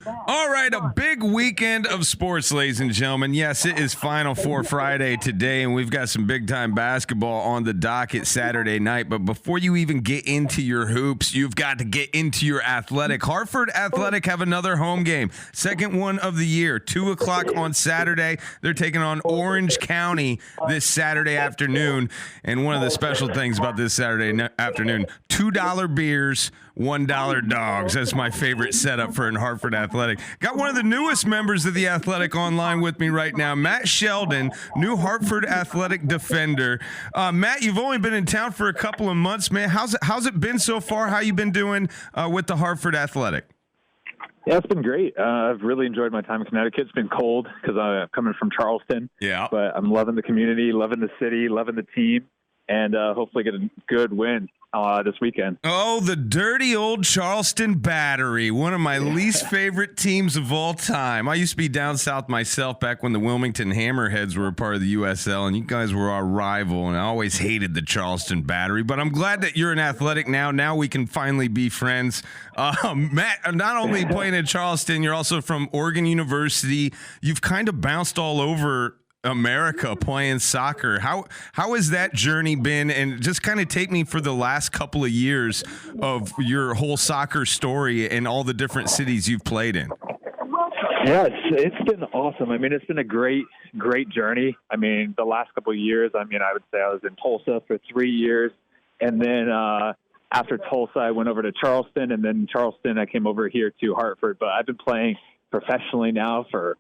All right, a big weekend of sports, ladies and gentlemen. Yes, it is Final Four Friday today, and we've got some big-time basketball on the docket Saturday night. But before you even get into your hoops, you've got to get into your athletic. Hartford Athletic have another home game, second one of the year, 2 o'clock on Saturday. They're taking on Orange County this Saturday afternoon. And one of the special things about this Saturday afternoon, $2 beers, $1 dogs. That's my favorite setup for an Hartford Athletic. Got one of the newest members of the Athletic online with me right now, Matt Sheldon, new Hartford Athletic defender. Matt, you've only been in town for a couple of months, man. How's it been so far? How you been doing with the Hartford Athletic? Yeah, it's been great. I've really enjoyed my time in Connecticut. It's been cold because I'm coming from Charleston. Yeah. But I'm loving the community, loving the city, loving the team, and hopefully get a good win this weekend. Oh, the dirty old Charleston Battery, one of my least favorite teams of all time. I used to be down south myself back when the Wilmington Hammerheads were a part of the USL, and you guys were our rival, and I always hated the Charleston Battery. But I'm glad that you're an Athletic now. Now we can finally be friends. Matt, not only playing in Charleston, you're also from Oregon University. You've kind of bounced all over America playing soccer. How has that journey been? And just kind of take me for the last couple of years of your whole soccer story and all the different cities you've played in. Yeah, it's been awesome. I mean, it's been a great journey. I mean, the last couple of years, I would say I was in Tulsa for 3 years. And then after Tulsa, I went over to Charleston. And then Charleston, I came over here to Hartford. But I've been playing professionally now for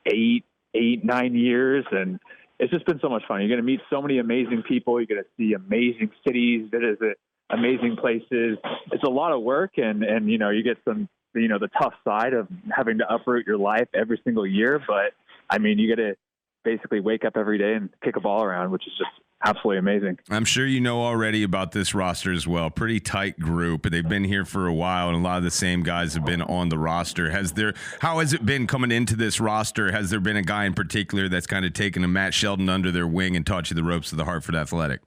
9 years, and it's just been so much fun. You're going to meet so many amazing people. You're going to see amazing cities, visit amazing places. It's a lot of work, and you get some, the tough side of having to uproot your life every single year. But, I mean, you got to basically wake up every day and kick a ball around, which is just absolutely amazing. I'm sure you know already about this roster as well. Pretty tight group. They've been here for a while, and a lot of the same guys have been on the roster. How has it been coming into this roster? Has there been a guy in particular that's kind of taken a Matt Sheldon under their wing and taught you the ropes of the Hartford Athletic?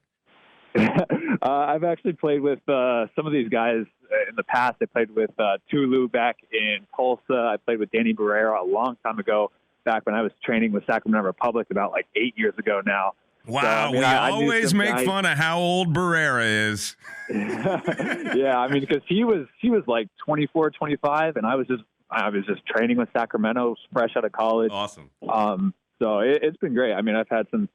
I've actually played with some of these guys in the past. I played with Tulu back in Tulsa. I played with Danny Barrera a long time ago, back when I was training with Sacramento Republic about 8 years ago now. Wow, so, I always make fun of how old Barrera is. Yeah, because he was like 24, 25, and I was just training with Sacramento, fresh out of college. Awesome. So it's been great. I mean, I've had some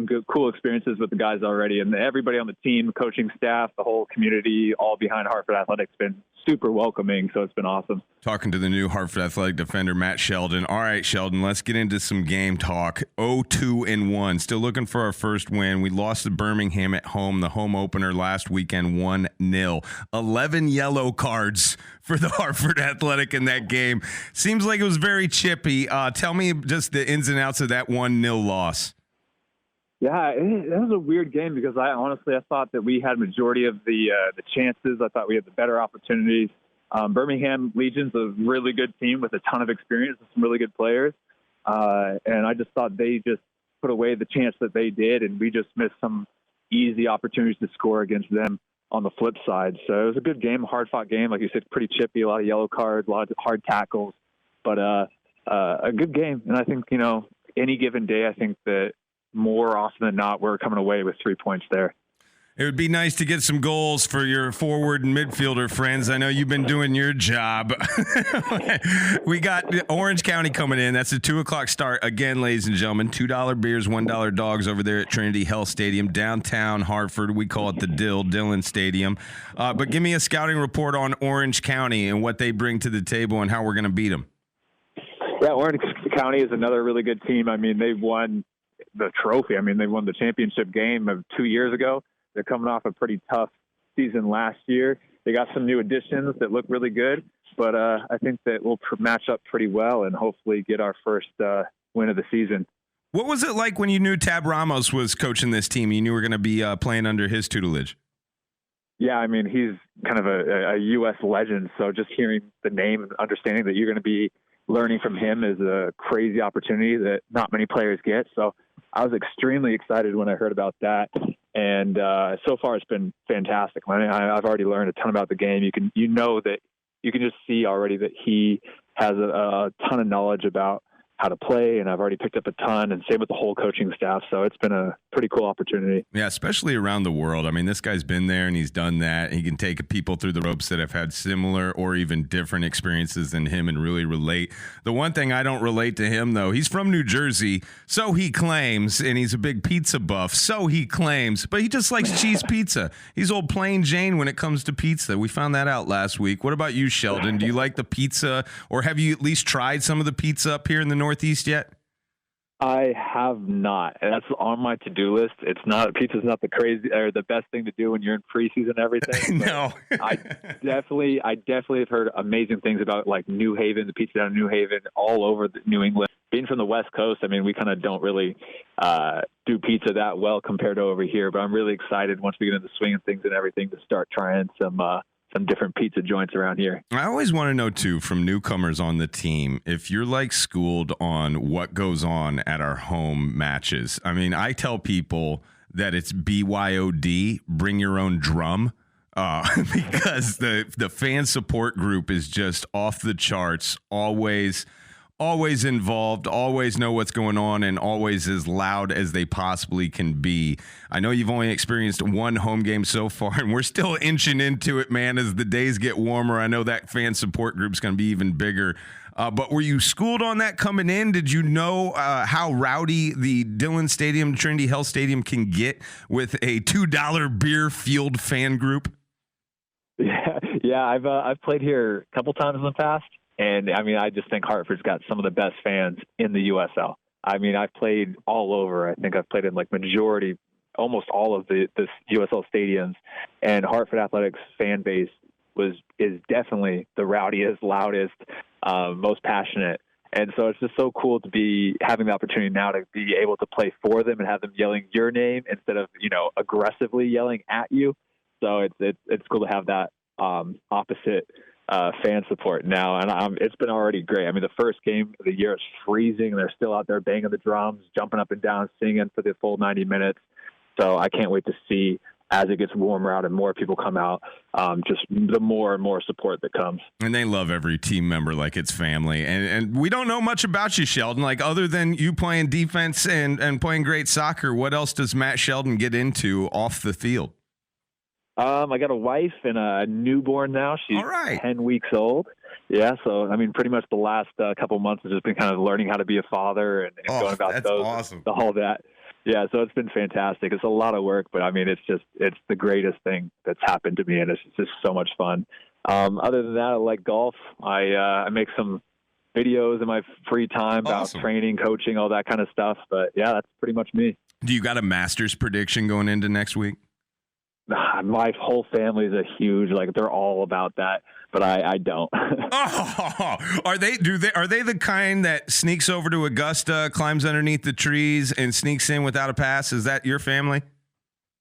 good, cool experiences with the guys already, and everybody on the team, coaching staff, the whole community, all behind Hartford Athletics, been super welcoming. So it's been awesome. Talking to the new Hartford Athletic defender, Matt Sheldon. All right, Sheldon, let's get into some game talk. 0-2-1. Still looking for our first win. We lost to Birmingham at home, the home opener last weekend, 1-0. 11 yellow cards for the Hartford Athletic in that game. Seems like it was very chippy. Tell me just the ins and outs of that 1-0 loss. Yeah, it was a weird game because I thought that we had majority of the chances. I thought we had the better opportunities. Birmingham Legion's a really good team with a ton of experience and some really good players. And I just thought they just put away the chance that they did, and we just missed some easy opportunities to score against them on the flip side. So it was a good game, a hard-fought game. Like you said, pretty chippy, a lot of yellow cards, a lot of hard tackles. But a good game. And I think, any given day, I think that more often than not, we're coming away with 3 points there. It would be nice to get some goals for your forward and midfielder friends. I know you've been doing your job. We got Orange County coming in. That's a 2 o'clock start. Again, ladies and gentlemen, $2 beers, $1 dogs over there at Trinity Health Stadium, downtown Hartford. We call it the Dillon Stadium. But give me a scouting report on Orange County and what they bring to the table and how we're going to beat them. Yeah, Orange County is another really good team. I mean, they've won the trophy. I mean, they won the championship game of 2 years ago. They're coming off a pretty tough season last year. They got some new additions that look really good, but I think that we'll match up pretty well and hopefully get our first win of the season. What was it like when you knew Tab Ramos was coaching this team? You knew we were going to be playing under his tutelage. Yeah, I mean, he's kind of a U.S. legend, so just hearing the name and understanding that you're going to be learning from him is a crazy opportunity that not many players get. So I was extremely excited when I heard about that. And so far it's been fantastic. I mean, I've already learned a ton about the game. You know that you can just see already that he has a ton of knowledge about how to play, and I've already picked up a ton, and same with the whole coaching staff. So it's been a pretty cool opportunity. Yeah, especially around the world. I mean, this guy's been there and he's done that. He can take people through the ropes that have had similar or even different experiences than him and really relate. The one thing I don't relate to him, though, he's from New Jersey, so he claims, and he's a big pizza buff, so he claims, but he just likes cheese pizza. He's old plain Jane when it comes to pizza. We found that out last week. What about you, Sheldon? Do you like the pizza, or have you at least tried some of the pizza up here in the Northeast yet? I have not, and that's on my to-do list. It's not, pizza's not the crazy or the best thing to do when you're in preseason and everything. No. I definitely have heard amazing things about like New Haven, the pizza down in New Haven, all over New England. Being from the West Coast, I mean, we kind of don't really do pizza that well compared to over here, but I'm really excited once we get into the swing of things and everything to start trying some different pizza joints around here. I always want to know, too, from newcomers on the team, if you're like schooled on what goes on at our home matches. I mean, I tell people that it's BYOD, bring your own drum, because the fan support group is just off the charts, always involved, always know what's going on, and always as loud as they possibly can be. I know you've only experienced one home game so far, and we're still inching into it, man. As the days get warmer, I know that fan support group's going to be even bigger. But were you schooled on that coming in? Did you know how rowdy the Dillon Stadium, Trinity Health Stadium can get with a $2 beer field fan group? Yeah, I've played here a couple times in the past. And, I mean, I just think Hartford's got some of the best fans in the USL. I mean, I've played all over. I think I've played in, like, almost all of the USL stadiums. And Hartford Athletic's fan base is definitely the rowdiest, loudest, most passionate. And so it's just so cool to be having the opportunity now to be able to play for them and have them yelling your name instead of, aggressively yelling at you. So it's cool to have that opposite fan support now, and it's been already great. I mean, the first game of the year is freezing, and they're still out there banging the drums, jumping up and down, singing for the full 90 minutes. So I can't wait to see, as it gets warmer out and more people come out, just the more and more support that comes. And they love every team member like it's family. And we don't know much about you, Sheldon. Like, other than you playing defense and playing great soccer, what else does Matt Sheldon get into off the field? I got a wife and a newborn now. She's 10 weeks old. Yeah, so, I mean, pretty much the last couple months has just been kind of learning how to be a father and going about those, awesome. All that. Yeah, so it's been fantastic. It's a lot of work, but, I mean, it's the greatest thing that's happened to me, and it's just so much fun. Other than that, I like golf. I make some videos in my free time about training, coaching, all that kind of stuff. But, yeah, that's pretty much me. Do you got a Masters prediction going into next week? My whole family is they're all about that, but I don't. Are they the kind that sneaks over to Augusta, climbs underneath the trees, and sneaks in without a pass? Is that your family?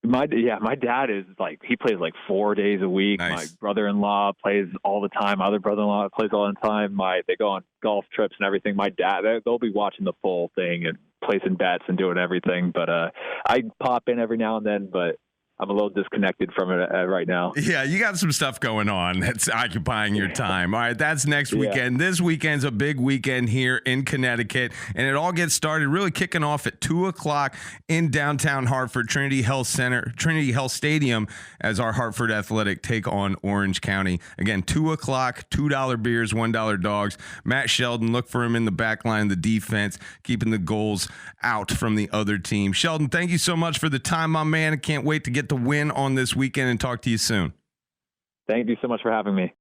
My dad is he plays 4 days a week. Nice. My brother-in-law plays all the time. My other brother-in-law plays all the time. They go on golf trips and everything. My dad, they'll be watching the full thing and placing bets and doing everything. But I pop in every now and then, but I'm a little disconnected from it right now. Yeah, you got some stuff going on that's occupying your time. All right, that's next weekend. This weekend's a big weekend here in Connecticut, and it all gets started really kicking off at 2 o'clock in downtown Hartford, Trinity Health Stadium, as our Hartford Athletic take on Orange County. Again, 2 o'clock, $2 beers, $1 dogs. Matt Sheldon, look for him in the back line, the defense, keeping the goals out from the other team. Sheldon, thank you so much for the time, my man. I can't wait to get the win on this weekend and talk to you soon. Thank you so much for having me.